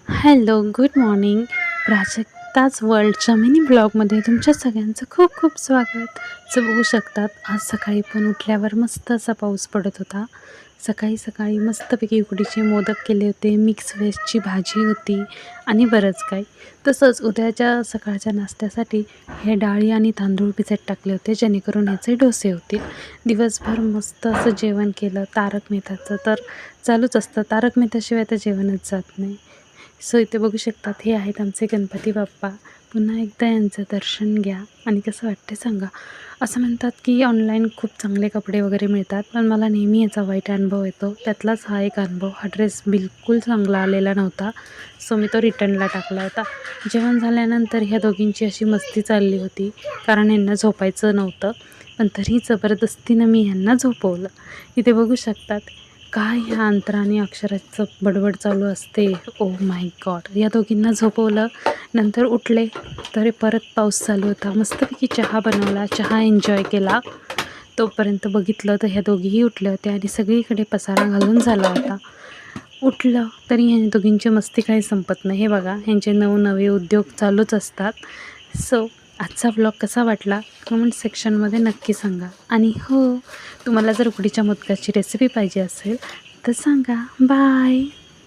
Hello, good morning. प्राजक्ताच वर्ल्डच्या mini ब्लॉगमध्ये तुमच्या सगळ्यांचं खूप खूप स्वागत. बघू शकतात, आज सकाळी पण उठल्यावर मस्त असा पाऊस पडत होता. सकाळी सकाळी मस्तपैकी उकडीचे मोदक केले होते, मिक्स व्हेजची भाजी होती आणि बरंच काही. तसंच उद्याच्या सकाळच्या नाश्त्यासाठी हे डाळी आणि तांदूळ भिजत टाकले होते, जेणेकरून ह्याचे डोसे होतील. दिवसभर मस्त असं जेवण केलं. तारक मेहताचं तर चालूच असतं, तारक मेहताशिवाय तर जेवणच जात नाही. सो इथे बघू शकतात, हे आहेत आमचे गणपती बाप्पा. पुन्हा एकदा यांचं दर्शन घ्या आणि कसं वाटते सांगा. असं म्हणतात की ऑनलाईन खूप चांगले कपडे वगैरे मिळतात, पण मला नेहमी याचा वाईट अनुभव येतो. त्यातलाच हा एक अनुभव. हा ड्रेस बिलकुल चांगला आलेला नव्हता, सो मी तो रिटर्नला टाकला होता. जेवण झाल्यानंतर ह्या दोघींची अशी मस्ती चालली होती, कारण यांना झोपायचं नव्हतं, पण तरी जबरदस्तीनं मी ह्यांना झोपवलं. इथे बघू शकतात, काय ह्या अंतराने अक्षराचं बडबड चालू असते. Oh my God. या दोघींना झोपवलं, नंतर उठले तर परत पाऊस चालू होता. मस्तपैकी चहा बनवला, चहा एन्जॉय केला. तोपर्यंत बघितलं तर ह्या दोघीही उठल्या होत्या आणि सगळीकडे पसारा घालून झाला होता. उठलं तरी ह्या दोघींची मस्ती काही संपत नाही. हे बघा, ह्यांचे नवनवे उद्योग चालूच असतात. सो आजचा व्लॉग कसा वाटला कमेंट सेक्शनमध्ये नक्की सांगा. आणि हो, तुम्हाला जर उकडीच्या मोदकाची रेसिपी पाहिजे असेल तर सांगा. बाय.